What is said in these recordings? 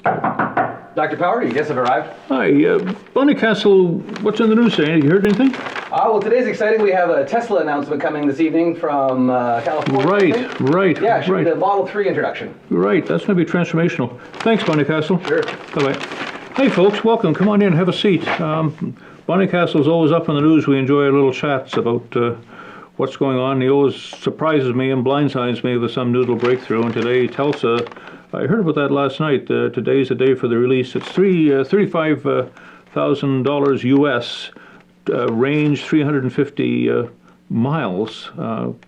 Dr. Power, you guests have arrived. Hi, Bonnycastle, what's in the news today? You heard anything? Well, today's exciting. We have a Tesla announcement coming this evening from California. Right. Yeah, should be the Model 3 introduction. Right, that's going to be transformational. Thanks, Bonnycastle. Sure. Bye-bye. Hey, folks, welcome. Come on in, have a seat. Bonnycastle's always up in the news. We enjoy little chats about what's going on. He always surprises me and blindsides me with some noodle breakthrough. And today, Tulsa, I heard about that last night. Today's the day for the release. It's $35,000 US, range 350 miles,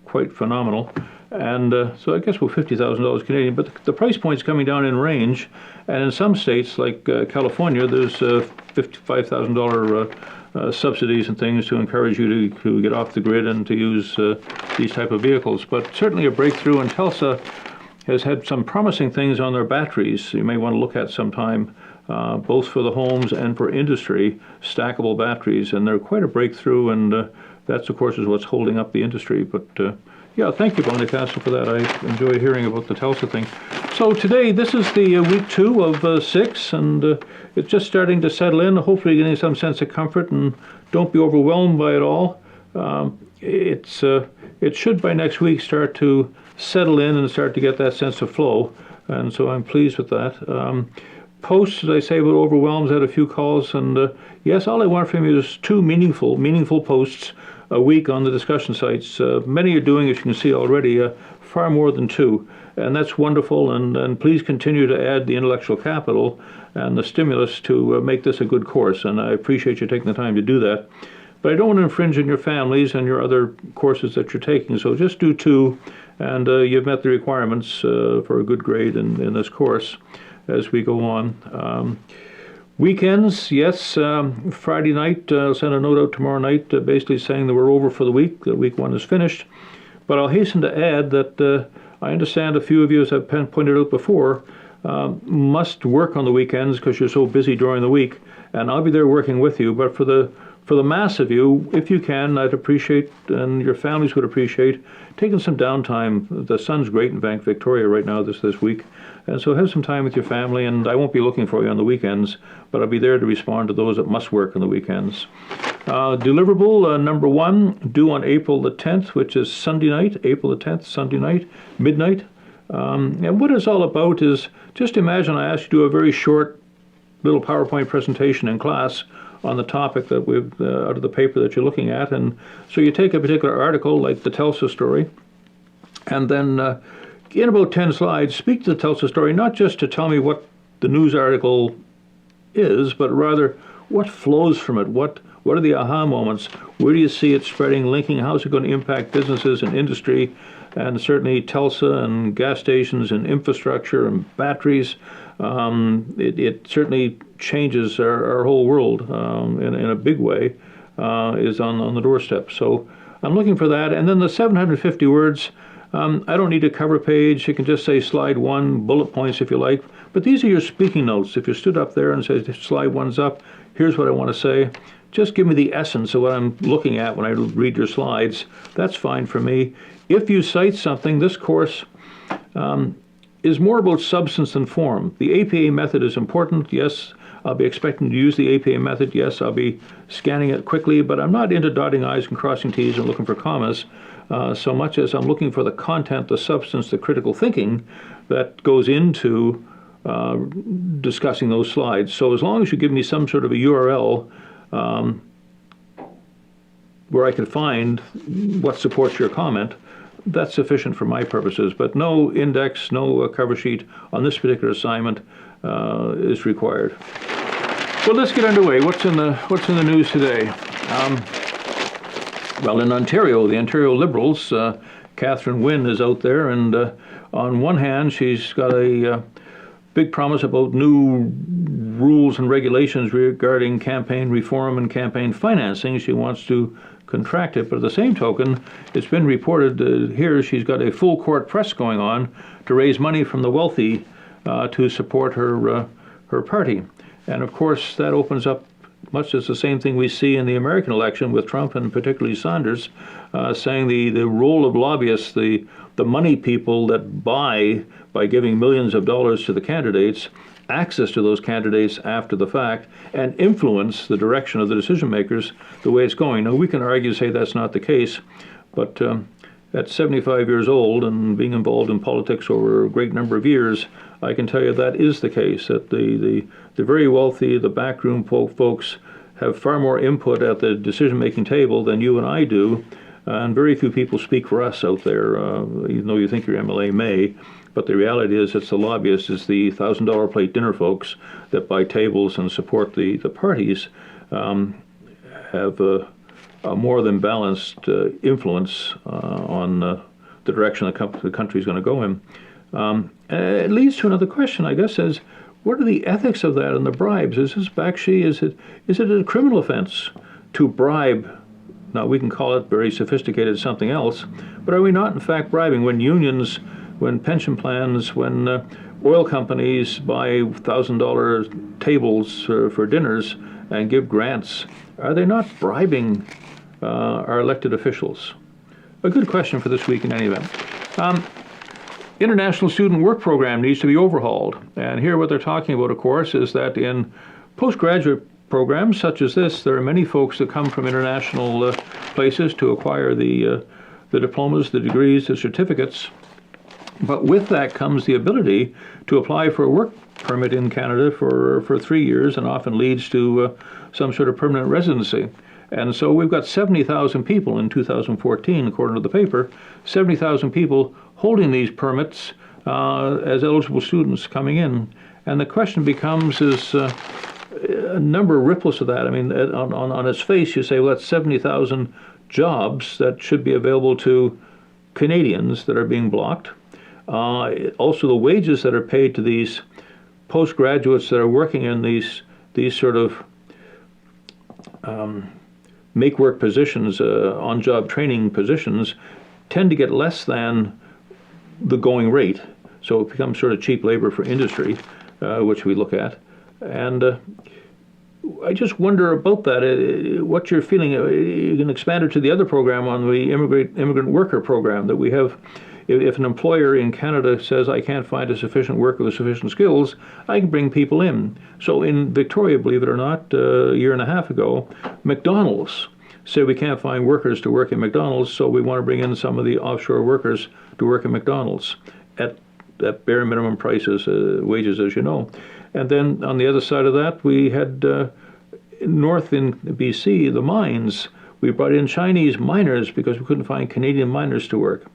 quite phenomenal. And so I guess about $50,000 Canadian, but the price point's coming down in range. And in some states, like California, there's $55,000 subsidies and things to encourage you to get off the grid and to use these type of vehicles. But certainly a breakthrough, and Tulsa has had some promising things on their batteries you may want to look at sometime, both for the homes and for industry, stackable batteries, and they're quite a breakthrough, and that's, of course, is what's holding up the industry. But yeah, thank you, Bonnycastle, for that. I enjoy hearing about the Tulsa thing. So today, this is the week 2 of 6, and it's just starting to settle in, hopefully getting some sense of comfort, and don't be overwhelmed by it all. It should, by next week, start to settle in and start to get that sense of flow, and so I'm pleased with that. Posts, as I say, about overwhelms, had a few calls, and yes, all I want from you is 2 meaningful posts a week on the discussion sites. Many are doing, as you can see already, far more than 2, and that's wonderful, and please continue to add the intellectual capital and the stimulus to make this a good course, and I appreciate you taking the time to do that. But I don't want to infringe on your families and your other courses that you're taking, so just do 2, and you've met the requirements for a good grade in this course as we go on. Weekends, yes, Friday night, I'll send a note out tomorrow night basically saying that we're over for the week, that week 1 is finished. But I'll hasten to add that I understand a few of you, as I've pointed out before, must work on the weekends because you're so busy during the week, and I'll be there working with you. But for the mass of you, if you can, I'd appreciate, and your families would appreciate, taking some downtime. The sun's great in Victoria right now this week, and so have some time with your family, and I won't be looking for you on the weekends, but I'll be there to respond to those that must work on the weekends. Deliverable number 1, due on April the 10th, which is Sunday night, April the 10th, Sunday night, midnight. And what it's all about is, just imagine I asked you to do a very short little PowerPoint presentation in class on the topic that we've out of the paper that you're looking at, and so you take a particular article like the Tulsa story, and then in about 10 slides speak to the Tulsa story, not just to tell me what the news article is, but rather what flows from it, what are the aha moments, where do you see it spreading, linking, how is it going to impact businesses and industry, and certainly Tulsa and gas stations and infrastructure and batteries. It certainly changes our whole world in a big way, is on the doorstep. So I'm looking for that. And then the 750 words, I don't need a cover page. You can just say slide 1, bullet points if you like. But these are your speaking notes. If you stood up there and said slide 1's up, here's what I want to say. Just give me the essence of what I'm looking at when I read your slides. That's fine for me. If you cite something, this course is more about substance than form. The APA method is important. Yes, I'll be expecting to use the APA method. Yes, I'll be scanning it quickly, but I'm not into dotting I's and crossing T's and looking for commas so much as I'm looking for the content, the substance, the critical thinking that goes into discussing those slides. So as long as you give me some sort of a URL where I can find what supports your comment, that's sufficient for my purposes. But no index, no cover sheet on this particular assignment is required. Well, let's get underway. What's in the news today? Well, in Ontario, the Ontario Liberals, Catherine Wynne is out there, and on one hand, she's got a big promise about new rules and regulations regarding campaign reform and campaign financing. She wants to contract it, but at the same token, it's been reported here she's got a full court press going on to raise money from the wealthy to support her party. And of course, that opens up much as the same thing we see in the American election with Trump and particularly Sanders, saying the role of lobbyists, the money people that buy by giving millions of dollars to the candidates, access to those candidates after the fact and influence the direction of the decision makers the way it's going. Now, we can argue, say that's not the case, but at 75 years old and being involved in politics over a great number of years, I can tell you that is the case, that the very wealthy, the backroom folks have far more input at the decision-making table than you and I do, and very few people speak for us out there, even though you think your MLA may. But the reality is it's the lobbyists, it's the $1,000 plate dinner folks that buy tables and support the parties, have a more than balanced influence on the direction the country is going to go in. And it leads to another question, I guess, is what are the ethics of that and the bribes? Is this Bakshi, is it a criminal offense to bribe? Now, we can call it very sophisticated something else, but are we not in fact bribing when unions, when pension plans, when oil companies buy $1,000 tables for dinners and give grants? Are they not bribing our elected officials? A good question for this week in any event. International Student Work Program needs to be overhauled. And here what they're talking about, of course, is that in postgraduate programs such as this, there are many folks that come from international places to acquire the diplomas, the degrees, the certificates. But with that comes the ability to apply for a work permit in Canada for 3 years, and often leads to some sort of permanent residency. And so we've got 70,000 people in 2014, according to the paper, 70,000 people holding these permits as eligible students coming in. And the question becomes, is a number of ripples of that. I mean, on its face, you say, well, that's 70,000 jobs that should be available to Canadians that are being blocked. Also, the wages that are paid to these postgraduates that are working in these sort of make-work positions, on-job training positions, tend to get less than the going rate. So it becomes sort of cheap labor for industry, which we look at. And I just wonder about that, what you're feeling. You can expand it to the other program on the immigrant worker program that we have. If an employer in Canada says, I can't find a sufficient worker with sufficient skills, I can bring people in. So in Victoria, believe it or not, a year and a half ago, McDonald's said we can't find workers to work in McDonald's, so we want to bring in some of the offshore workers to work in McDonald's at bare minimum prices, wages, as you know. And then on the other side of that, we had north in BC, the mines. We brought in Chinese miners because we couldn't find Canadian miners to work.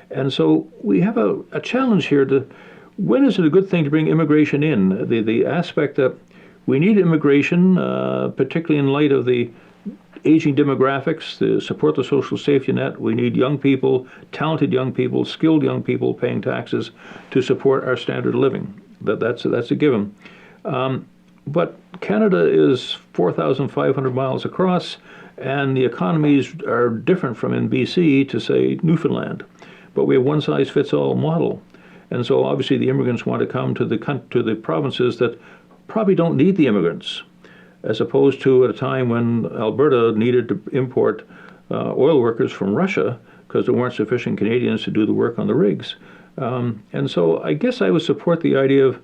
And so we have a challenge here to, when is it a good thing to bring immigration in? The aspect that we need immigration, particularly in light of the aging demographics, to support the social safety net. We need young people, talented young people, skilled young people paying taxes to support our standard of living. That's a given. But Canada is 4,500 miles across, and the economies are different from in BC to, say, Newfoundland. But we have one-size-fits-all model. And so obviously the immigrants want to come to the provinces that probably don't need the immigrants, as opposed to at a time when Alberta needed to import oil workers from Russia because there weren't sufficient Canadians to do the work on the rigs. And so I guess I would support the idea of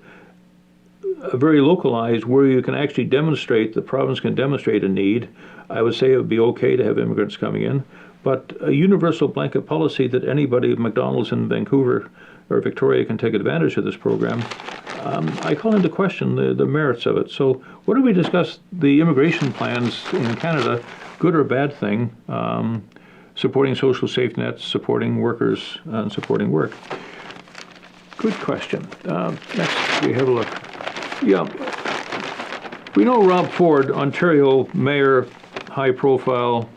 a very localized, where you can actually demonstrate, the province can demonstrate a need. I would say it would be okay to have immigrants coming in. But a universal blanket policy that anybody, McDonald's in Vancouver or Victoria, can take advantage of this program, I call into question the merits of it. So what do we discuss the immigration plans in Canada, good or bad thing, supporting social safety nets, supporting workers, and supporting work? Good question. Next, we have a look. Yeah, we know Rob Ford, Ontario mayor, high profile,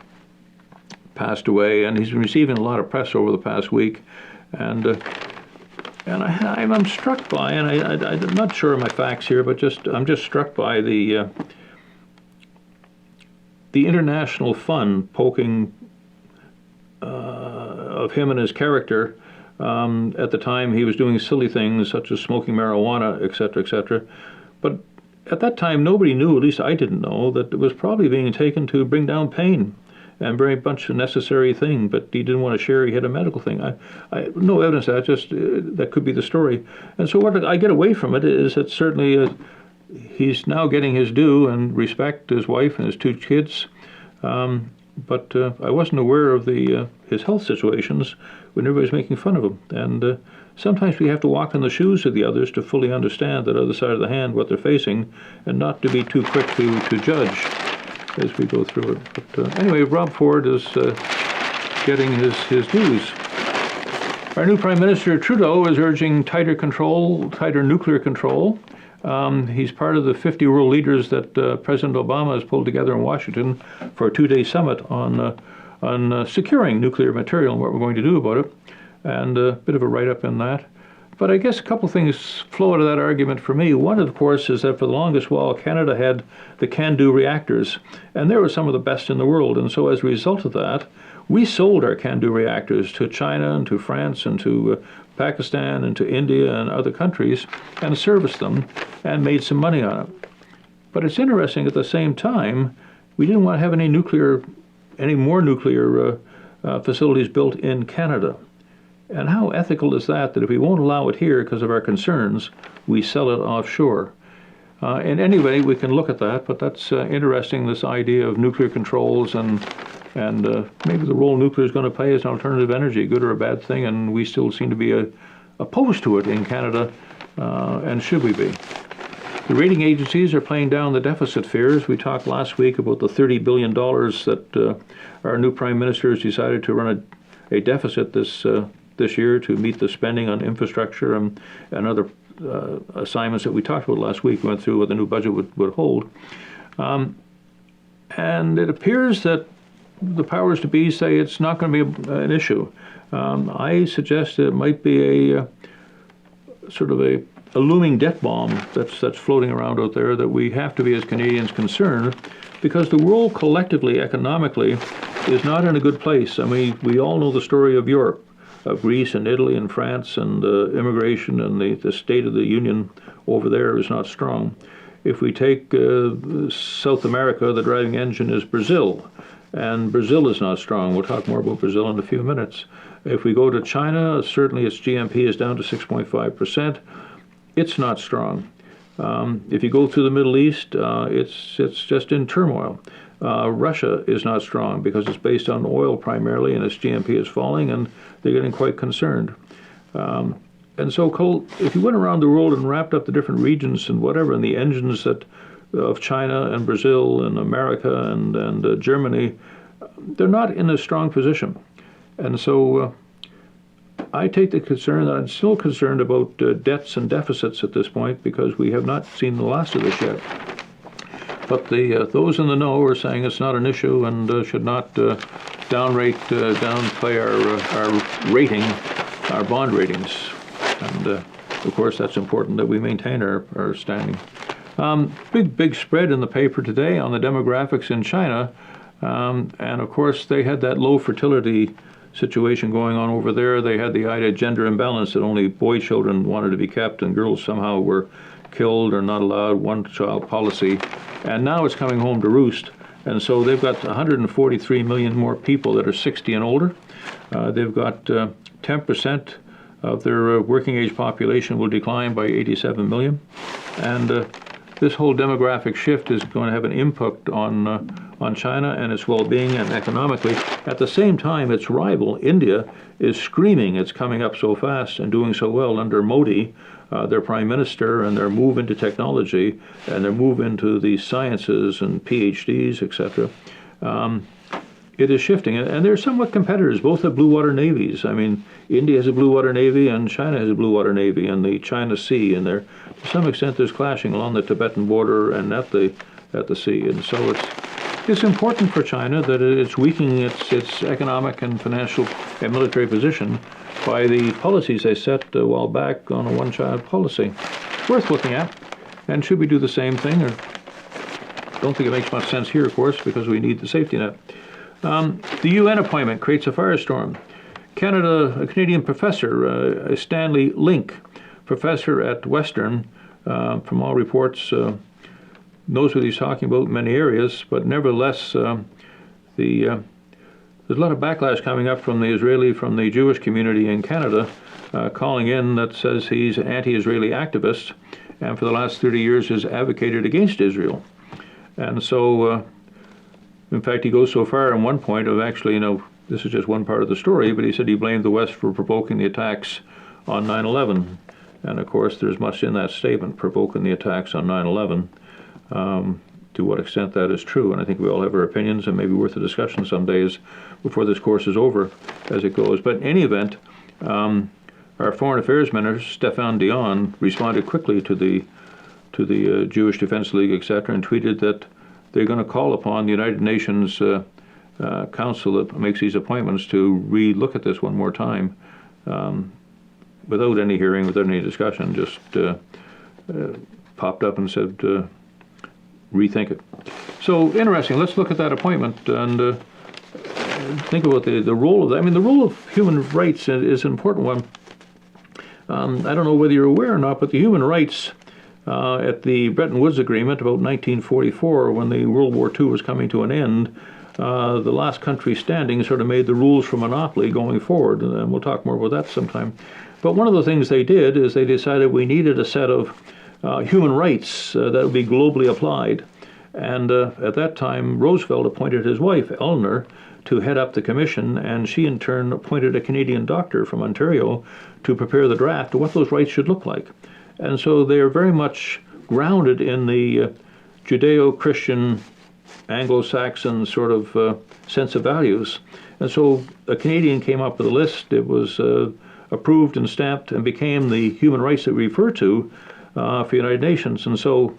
passed away, and he's been receiving a lot of press over the past week, and I'm struck by, and I'm not sure of my facts here, but I'm just struck by the international fun poking of him and his character. At the time, he was doing silly things such as smoking marijuana, etc., etc. But at that time, nobody knew, at least I didn't know, that it was probably being taken to bring down pain and very much a necessary thing, but he didn't want to share he had a medical thing. No evidence of that, just that could be the story. And so what I get away from it is that certainly he's now getting his due and respect his wife and his 2 kids. But I wasn't aware of his health situations when everybody's making fun of him. And sometimes we have to walk in the shoes of the others to fully understand that other side of the hand, what they're facing, and not to be too quick to judge as we go through it. But anyway, Rob Ford is getting his dues. Our new Prime Minister Trudeau is urging tighter nuclear control. He's part of the 50 world leaders that President Obama has pulled together in Washington for a 2-day summit on securing nuclear material and what we're going to do about it, and a bit of a write-up in that. But I guess a couple things flow out of that argument for me. One, of course, is that for the longest while, Canada had the CANDU reactors, and they were some of the best in the world. And so as a result of that, we sold our CANDU reactors to China and to France and to Pakistan and to India and other countries and serviced them and made some money on it. But it's interesting, at the same time, we didn't want to have any more nuclear facilities built in Canada. And how ethical is that if we won't allow it here because of our concerns, we sell it offshore? And anyway, we can look at that, but that's interesting, this idea of nuclear controls and maybe the role nuclear is going to play as an alternative energy, good or a bad thing, and we still seem to be opposed to it in Canada, and should we be? The rating agencies are playing down the deficit fears. We talked last week about the $30 billion that our new Prime Minister has decided to run a deficit this year to meet the spending on infrastructure and other assignments that we talked about last week. We went through what the new budget would hold. And it appears that the powers to be say it's not going to be an issue. I suggest that it might be a sort of a looming debt bomb that's floating around out there that we have to be, as Canadians, concerned, because the world collectively, economically, is not in a good place. I mean, we all know the story of Europe, of Greece and Italy and France, and immigration, and the state of the union over there is not strong. If we take South America, the driving engine is Brazil, and Brazil is not strong. We'll talk more about Brazil in a few minutes. If we go to China, certainly its GNP is down to 6.5%. It's not strong. If you go to the Middle East, it's just in turmoil. Russia is not strong because it's based on oil primarily, and its GNP is falling, and they're getting quite concerned. And so if you went around the world and wrapped up the different regions and whatever, and the engines of China and Brazil and America and Germany, they're not in a strong position. And so I take the concern that I'm still concerned about debts and deficits at this point, because we have not seen the last of this yet. But those in the know are saying it's not an issue and should not downplay our rating, our bond ratings. And of course, that's important that we maintain our standing. Big spread in the paper today on the demographics in China. And of course, they had that low fertility situation going on over there. They had the idea of gender imbalance, that only boy children wanted to be kept and girls somehow were killed or not allowed, one-child policy. And now it's coming home to roost. And so they've got 143 million more people that are 60 and older. They've got 10% of their working age population will decline by 87 million. And this whole demographic shift is going to have an impact on China and its well-being and economically. At the same time, its rival, India, is screaming it's coming up so fast and doing so well under Modi, their prime minister, and their move into technology and their move into the sciences and PhDs, etc. It is shifting, and they're somewhat competitors. Both have blue water navies. I mean, India has a blue water navy, and China has a blue water navy, and the China Sea, and to some extent there's clashing along the Tibetan border and at the sea. And so it's important for China that it's weakening its economic and financial and military position by the policies they set a while back on a one-child policy. Worth looking at, and should we do the same thing? Or don't think it makes much sense here, of course, because we need the safety net. The UN appointment creates a firestorm. A Canadian professor, Stanley Link, professor at Western, from all reports, knows what he's talking about in many areas, but nevertheless, there's a lot of backlash coming up from the Jewish community in Canada, calling in that says he's an anti-Israeli activist, and for the last 30 years has advocated against Israel. And so, in fact, he goes so far in one point of actually, this is just one part of the story, but he said he blamed the West for provoking the attacks on 9/11. And of course, there's much in that statement, provoking the attacks on 9/11. To what extent that is true, and I think we all have our opinions, and maybe worth a discussion some days before this course is over as it goes. But in any event, our Foreign Affairs Minister, Stéphane Dion, responded quickly to the Jewish Defense League, etc., and tweeted that they're going to call upon the United Nations Council that makes these appointments to re-look at this one more time, without any hearing, without any discussion, just popped up and said, rethink it. So interesting. Let's look at that appointment and think about the role of that. I mean, the role of human rights is an important one. I don't know whether you're aware or not, but the human rights at the Bretton Woods Agreement about 1944, when the World War II was coming to an end, the last country standing sort of made the rules for monopoly going forward, and we'll talk more about that sometime. But one of the things they did is they decided we needed a set of human rights that would be globally applied. And at that time, Roosevelt appointed his wife, Eleanor, to head up the commission, and she in turn appointed a Canadian doctor from Ontario to prepare the draft of what those rights should look like. And so they are very much grounded in the Judeo-Christian, Anglo-Saxon sort of sense of values. And so a Canadian came up with a list. It was approved and stamped and became the human rights that we refer to for the United Nations. And so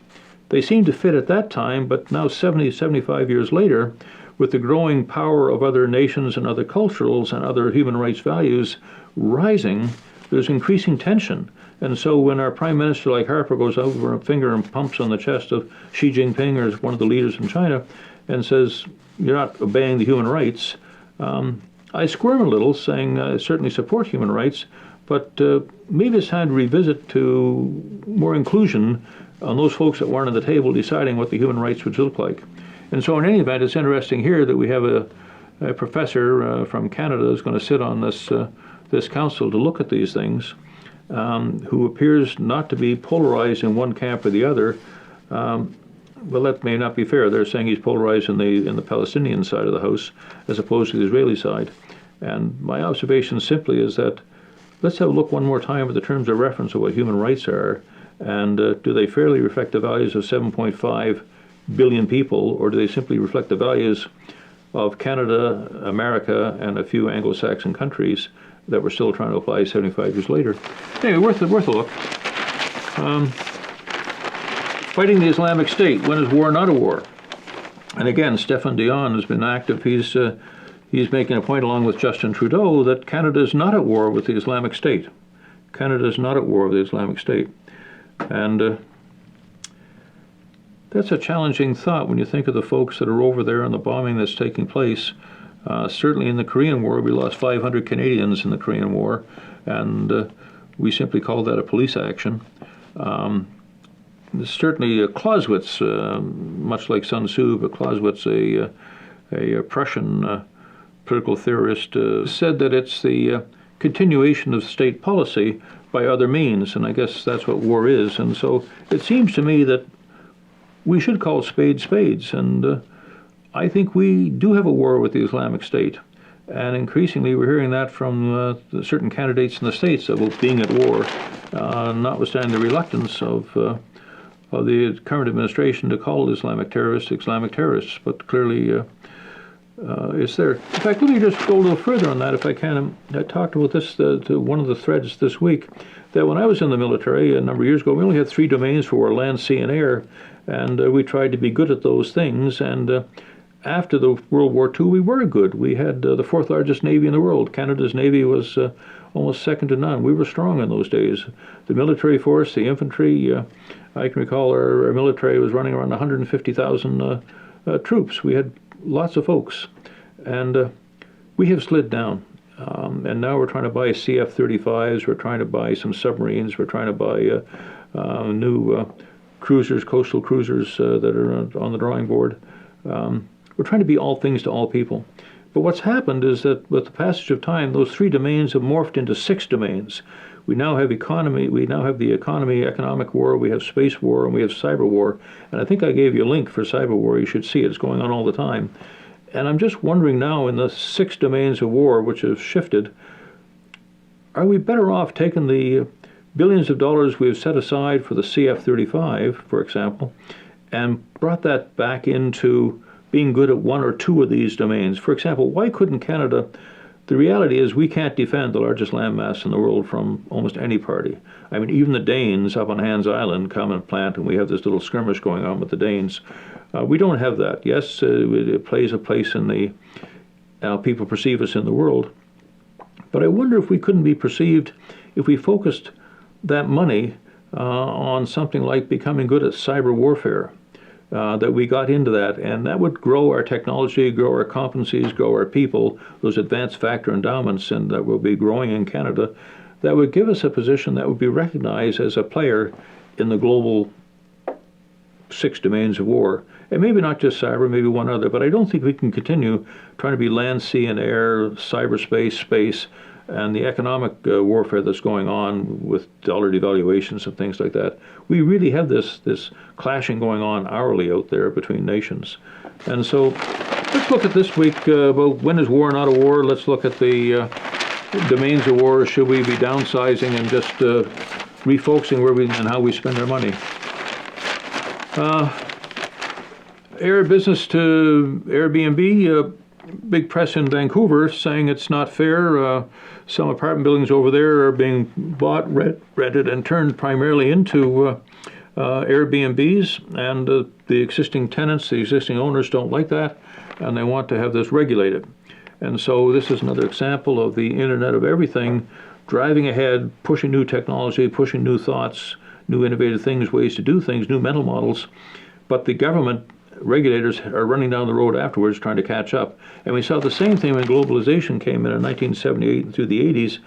they seemed to fit at that time, but now 70, 75 years later, with the growing power of other nations and other cultures and other human rights values rising, there's increasing tension. And so when our Prime Minister like Harper goes over a finger and pumps on the chest of Xi Jinping or one of the leaders in China and says, you're not obeying the human rights, I squirm a little, saying I certainly support human rights, but maybe it's time to revisit to more inclusion on those folks that weren't at the table deciding what the human rights would look like. And so in any event, it's interesting here that we have a professor from Canada who's going to sit on this council to look at these things, who appears not to be polarized in one camp or the other. Well, that may not be fair. They're saying he's polarized in the Palestinian side of the house as opposed to the Israeli side. And my observation simply is that let's have a look one more time at the terms of reference of what human rights are, and do they fairly reflect the values of 7.5 billion people, or do they simply reflect the values of Canada, America, and a few Anglo-Saxon countries that we're still trying to apply 75 years later? Anyway, worth a look. Fighting the Islamic State. When is war not a war? And again, Stéphane Dion has been active. He's making a point, along with Justin Trudeau, that Canada is not at war with the Islamic State. Canada is not at war with the Islamic State. And that's a challenging thought when you think of the folks that are over there and the bombing that's taking place. Certainly in the Korean War, we lost 500 Canadians in the Korean War, and we simply called that a police action. Certainly Clausewitz, much like Sun Tzu, but Clausewitz, a Prussian political theorist, said that it's the continuation of state policy by other means, and I guess that's what war is. And so it seems to me that we should call spades spades, and I think we do have a war with the Islamic State, and increasingly we're hearing that from certain candidates in the States about being at war, notwithstanding the reluctance of the current administration to call Islamic terrorists, but clearly it's there. In fact, let me just go a little further on that if I can. I talked about this to one of the threads this week, that when I was in the military a number of years ago, we only had 3 domains for war: land, sea, and air, and we tried to be good at those things, and after the World War II, we were good. We had the 4th largest Navy in the world. Canada's Navy was almost second to none. We were strong in those days. The military force, the infantry, I can recall our military was running around 150,000 troops. We had lots of folks, and we have slid down. And now we're trying to buy CF-35s, we're trying to buy some submarines, we're trying to buy new cruisers, coastal cruisers that are on the drawing board. We're trying to be all things to all people. But what's happened is that with the passage of time, those 3 domains have morphed into 6 domains. We now have economy, we now have the economic war, we have space war, and we have cyber war. And I think I gave you a link for cyber war. You should see it. It's going on all the time. And I'm just wondering now, in the 6 domains of war which have shifted, are we better off taking the billions of dollars we've set aside for the CF-35, for example, and brought that back into being good at 1 or 2 of these domains? For example, why couldn't Canada? The reality is we can't defend the largest landmass in the world from almost any party. I mean, even the Danes up on Hans Island come and plant, and we have this little skirmish going on with the Danes. We don't have that. Yes, it plays a place in the how people perceive us in the world. But I wonder if we couldn't be perceived if we focused that money on something like becoming good at cyber warfare. That we got into that, and that would grow our technology, grow our competencies, grow our people, those advanced factor endowments, and that will be growing in Canada. That would give us a position that would be recognized as a player in the global 6 domains of war. And maybe not just cyber, maybe one other, but I don't think we can continue trying to be land, sea, and air, cyberspace, space, and the economic warfare that's going on with dollar devaluations and things like that. We really have this clashing going on hourly out there between nations. And so let's look at this week about when is war not a war. Let's look at the domains of war. Should we be downsizing and just refocusing where we and how we spend our money? Air business to Airbnb. Big press in Vancouver saying it's not fair. Some apartment buildings over there are being bought, rented, and turned primarily into Airbnbs, and the existing tenants, the existing owners don't like that, and they want to have this regulated. And so this is another example of the Internet of Everything driving ahead, pushing new technology, pushing new thoughts, new innovative things, ways to do things, new mental models, but the government regulators are running down the road afterwards trying to catch up. And we saw the same thing when globalization came in 1978 and through the 80s.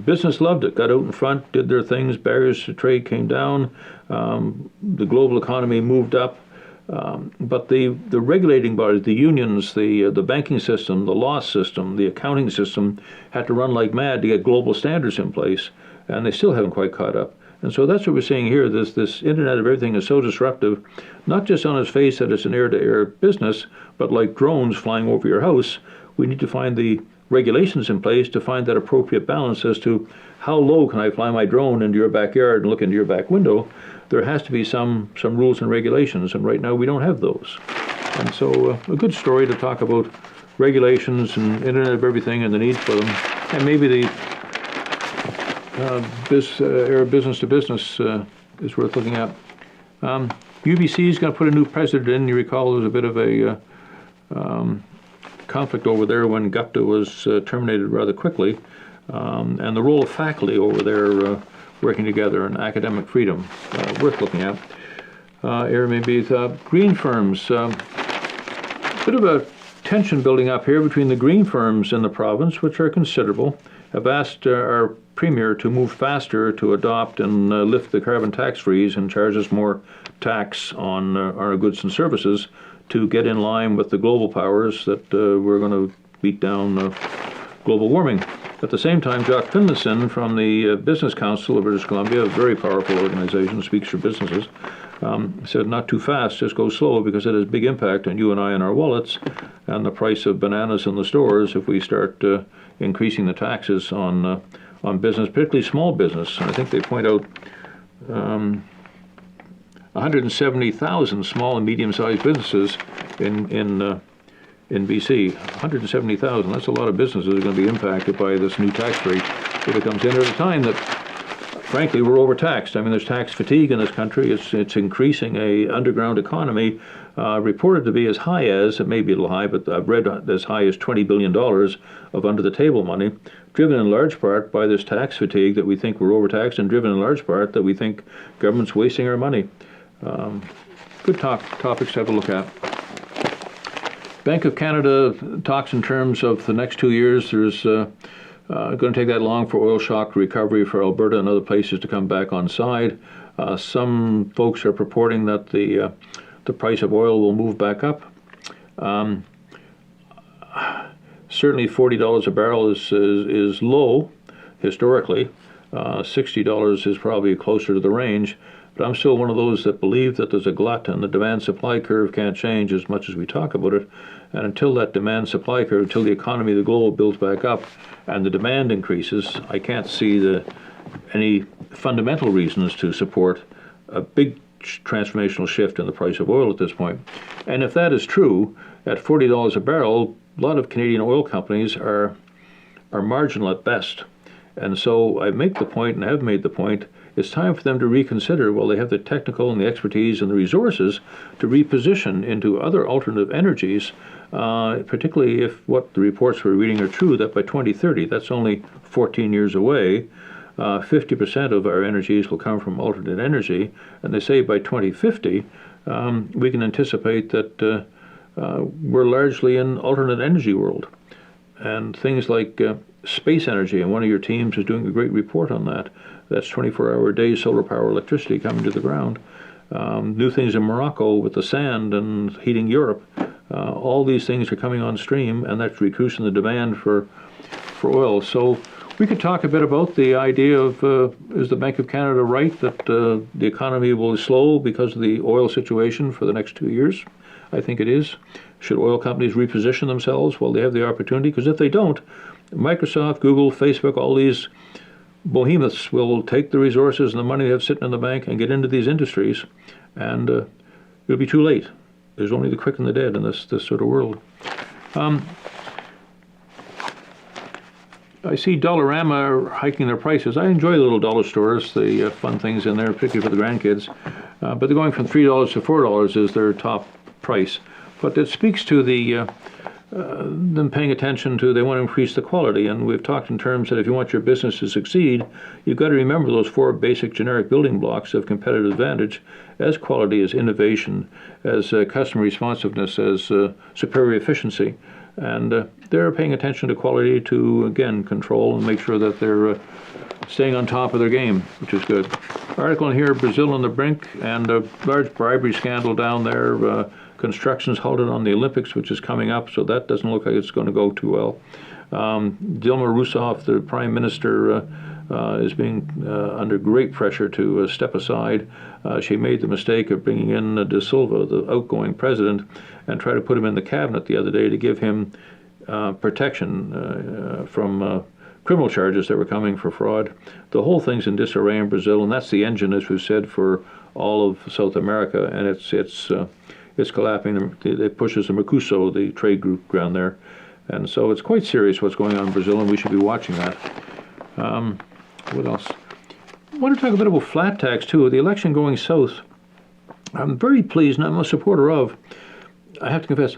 Business loved it, got out in front, did their things, barriers to trade came down, the global economy moved up. But the regulating bodies, the unions, the banking system, the law system, the accounting system had to run like mad to get global standards in place, and they still haven't quite caught up. And so that's what we're seeing here. This Internet of Everything is so disruptive, not just on its face that it's an air-to-air business, but like drones flying over your house. We need to find the regulations in place to find that appropriate balance as to how low can I fly my drone into your backyard and look into your back window. There has to be some rules and regulations, and right now we don't have those. And so a good story to talk about regulations and Internet of Everything and the need for them, and maybe the air business to business is worth looking at. UBC is going to put a new president in. You recall there was a bit of a conflict over there when Gupta was terminated rather quickly, and the role of faculty over there working together and academic freedom, worth looking at. Airbnb, green firms, bit of a tension building up here between the green firms in the province, which are considerable, have asked our Premier to move faster to adopt and lift the carbon tax freeze and charge us more tax on our goods and services to get in line with the global powers that we're going to beat down global warming. At the same time, Jock Finlayson from the Business Council of British Columbia, a very powerful organization, speaks for businesses, said not too fast, just go slow, because it has big impact on you and I and our wallets and the price of bananas in the stores if we start increasing the taxes on business, particularly small business. And I think they point out 170,000 small and medium-sized businesses in BC. 170,000. That's a lot of businesses that are going to be impacted by this new tax rate if it comes in at a time that, frankly, we're overtaxed. I mean, there's tax fatigue in this country. It's increasing a underground economy reported to be as high as, it may be a little high, but I've read as high as $20 billion of under-the-table money, driven in large part by this tax fatigue that we think we're overtaxed, and driven in large part that we think government's wasting our money. Good topics to have a look at. Bank of Canada talks in terms of the next 2 years. There's going to take that long for oil shock recovery for Alberta and other places to come back on side. Some folks are purporting that the price of oil will move back up. Certainly $40 a barrel is low historically. $60 is probably closer to the range. But I'm still one of those that believe that there's a glut and the demand-supply curve can't change as much as we talk about it. And until that demand-supply curve, until the economy of the globe builds back up and the demand increases, I can't see any fundamental reasons to support a big transformational shift in the price of oil at this point. And if that is true, at $40 a barrel, a lot of Canadian oil companies are marginal at best. And so I make the point, and have made the point, it's time for them to reconsider, well, they have the technical and the expertise and the resources to reposition into other alternative energies, particularly if what the reports we're reading are true, that by 2030, that's only 14 years away, 50% of our energies will come from alternate energy, and they say by 2050, we can anticipate that we're largely in alternate energy world. And things like space energy, and one of your teams is doing a great report on that. That's 24-hour day solar power electricity coming to the ground. New things in Morocco with the sand and heating Europe. All these things are coming on stream, and that's reducing the demand for oil. So we could talk a bit about the idea of, is the Bank of Canada right that the economy will slow because of the oil situation for the next 2 years? I think it is. Should oil companies reposition themselves while they have the opportunity? Because if they don't, Microsoft, Google, Facebook, all these behemoths will take the resources and the money they have sitting in the bank and get into these industries, and it'll be too late. There's only the quick and the dead in this sort of world. I see Dollarama hiking their prices. I enjoy the little dollar stores, the fun things in there, particularly for the grandkids. But they're going from $3 to $4 is their top price. But it speaks to them paying attention to, they want to increase the quality. And we've talked in terms that if you want your business to succeed, you've got to remember those 4 basic generic building blocks of competitive advantage, as quality, as innovation, as customer responsiveness, as superior efficiency. And they're paying attention to quality to, again, control and make sure that they're staying on top of their game, which is good. Article in here, Brazil on the brink, and a large bribery scandal down there. Construction's halted on the Olympics, which is coming up, so that doesn't look like it's going to go too well. Dilma Rousseff, the prime minister, is being under great pressure to step aside. She made the mistake of bringing in De Silva, the outgoing president, and tried to put him in the cabinet the other day to give him protection from criminal charges that were coming for fraud. The whole thing's in disarray in Brazil, and that's the engine, as we've said, for all of South America, and it's collapsing. It pushes the Mercosul, the trade group, down there. And so it's quite serious what's going on in Brazil, and we should be watching that. What else? I want to talk a bit about flat tax, too. The election going south. I'm very pleased, and I'm a supporter of. I have to confess,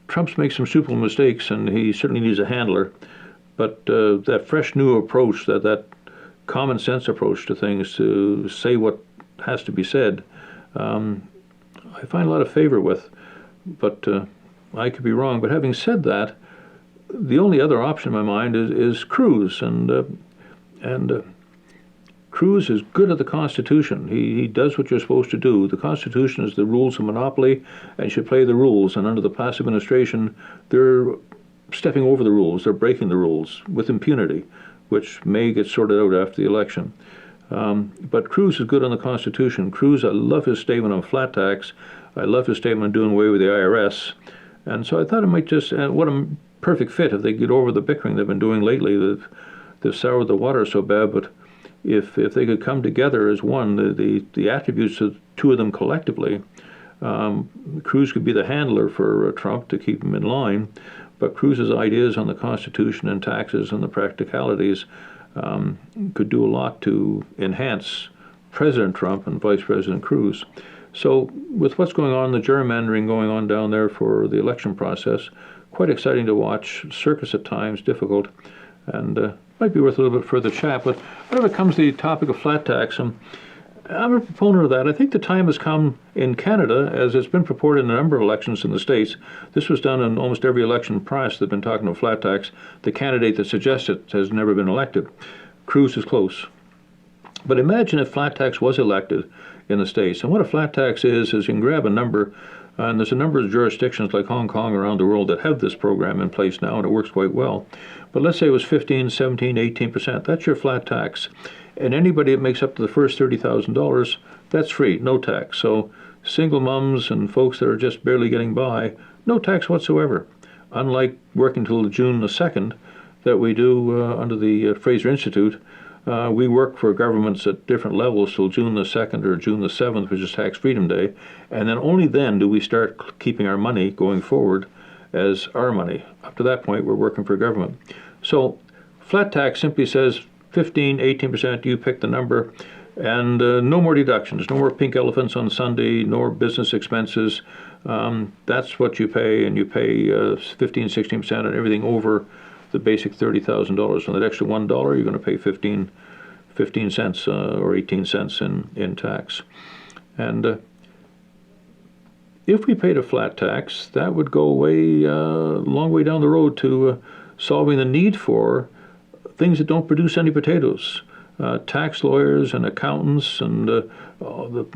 Trump's makes some simple mistakes, and he certainly needs a handler. But that fresh new approach, that common sense approach to things, to say what has to be said, I find a lot of favor with, but I could be wrong. But having said that, the only other option in my mind is Cruz, and Cruz is good at the Constitution. He does what you're supposed to do. The Constitution is the rules of monopoly, and you should play the rules. And under the past administration, they're stepping over the rules. They're breaking the rules with impunity, which may get sorted out after the election. But Cruz is good on the Constitution. Cruz, I love his statement on flat tax. I love his statement on doing away with the IRS. And so I thought it might just, what a perfect fit if they get over the bickering they've been doing lately. They've soured the water so bad, but if they could come together as one, the attributes of two of them collectively, Cruz could be the handler for Trump to keep him in line, but Cruz's ideas on the Constitution and taxes and the practicalities could do a lot to enhance President Trump and Vice President Cruz. So with what's going on, the gerrymandering going on down there for the election process, quite exciting to watch, circus at times, difficult, and might be worth a little bit further chat. But whenever it comes to the topic of flat tax, I'm a proponent of that. I think the time has come in Canada, as it's been purported in a number of elections in the States. This was done in almost every election prior to been talking of flat tax. The candidate that suggests it has never been elected. Cruz is close. But imagine if flat tax was elected in the States. And what a flat tax is you can grab a number And there's a number of jurisdictions like Hong Kong around the world that have this program in place now, and it works quite well. But let's say it was 15, 17, 18%. That's your flat tax. And anybody that makes up to the first $30,000, that's free, no tax. So single moms and folks that are just barely getting by, no tax whatsoever. Unlike working till June the 2nd that we do under the Fraser Institute, we work for governments at different levels till June the 2nd or June the 7th, which is Tax Freedom Day, and then only then do we start keeping our money going forward as our money. Up to that point, we're working for government. So flat tax simply says 15, 18%, you pick the number, and no more deductions, no more pink elephants on Sunday, no more business expenses. That's what you pay, and you pay 15, 16% on everything over the basic $30,000. On that extra $1, you're going to pay 15 cents or 18 cents in tax. And if we paid a flat tax, that would go away a long way down the road to solving the need for things that don't produce any potatoes. Tax lawyers and accountants and the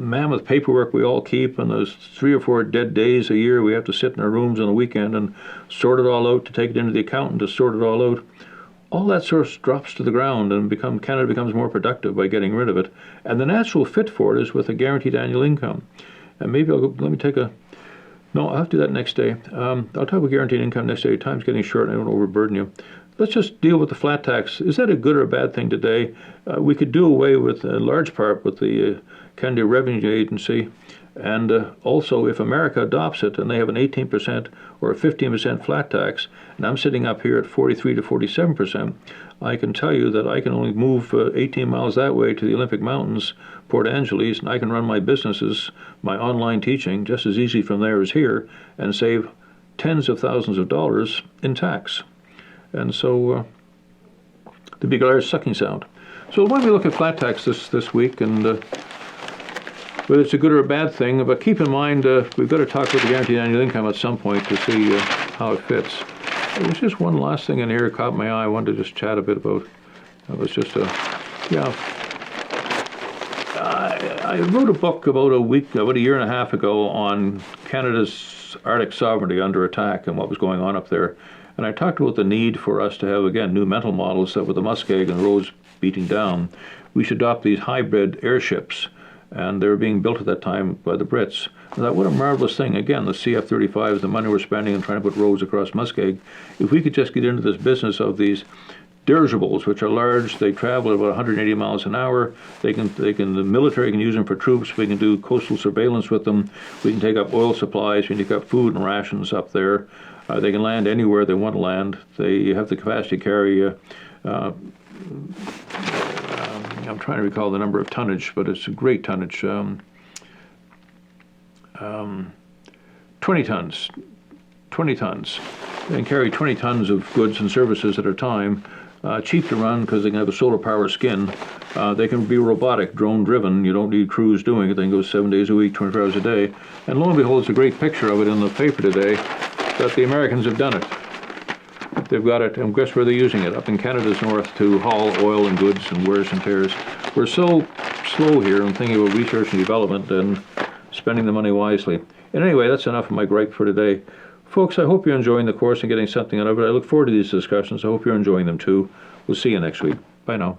mammoth paperwork we all keep, and those 3 or 4 dead days a year we have to sit in our rooms on the weekend and sort it all out, to take it into the accountant to sort it all out. All that sort of drops to the ground, and Canada becomes more productive by getting rid of it. And the natural fit for it is with a guaranteed annual income. And maybe I'll have to do that next day. I'll talk about guaranteed income next day. Time's getting short and I don't overburden you. Let's just deal with the flat tax. Is that a good or a bad thing today? We could do away with, in large part, with the Canada Revenue Agency. And also, if America adopts it and they have an 18% or a 15% flat tax, and I'm sitting up here at 43 to 47%, I can tell you that I can only move 18 miles that way to the Olympic Mountains, Port Angeles, and I can run my businesses, my online teaching, just as easy from there as here, and save tens of thousands of dollars in tax. And so the big large sucking sound. So why don't we look at flat tax this week, and whether it's a good or a bad thing, but keep in mind we've got to talk about the guaranteed annual income at some point to see how it fits. There's just one last thing in here that caught my eye I wanted to just chat a bit about. It was just I wrote a book about a year and a half ago on Canada's Arctic sovereignty under attack and what was going on up there. And I talked about the need for us to have, again, new mental models that with the muskeg and roads beating down, we should adopt these hybrid airships. And they were being built at that time by the Brits. I thought, what a marvelous thing. Again, the CF-35s, the money we're spending on trying to put roads across Muskeg. If we could just get into this business of these dirigibles, which are large, they travel at about 180 miles an hour. The military can use them for troops. We can do coastal surveillance with them. We can take up oil supplies. We can take up food and rations up there. They can land anywhere they want to land. They have the capacity to carry, I'm trying to recall the number of tonnage, but it's a great tonnage. 20 tons. 20 tons. They can carry 20 tons of goods and services at a time. Cheap to run because they can have a solar power skin. They can be robotic, drone driven. You don't need crews doing it. They can go 7 days a week, 24 hours a day. And lo and behold, it's a great picture of it in the paper today that the Americans have done it. They've got it, and guess where they're using it? Up in Canada's north to haul oil and goods and wares and tears. We're so slow here in thinking about research and development and spending the money wisely. And anyway, that's enough of my gripe for today. Folks, I hope you're enjoying the course and getting something out of it. I look forward to these discussions. I hope you're enjoying them too. We'll see you next week. Bye now.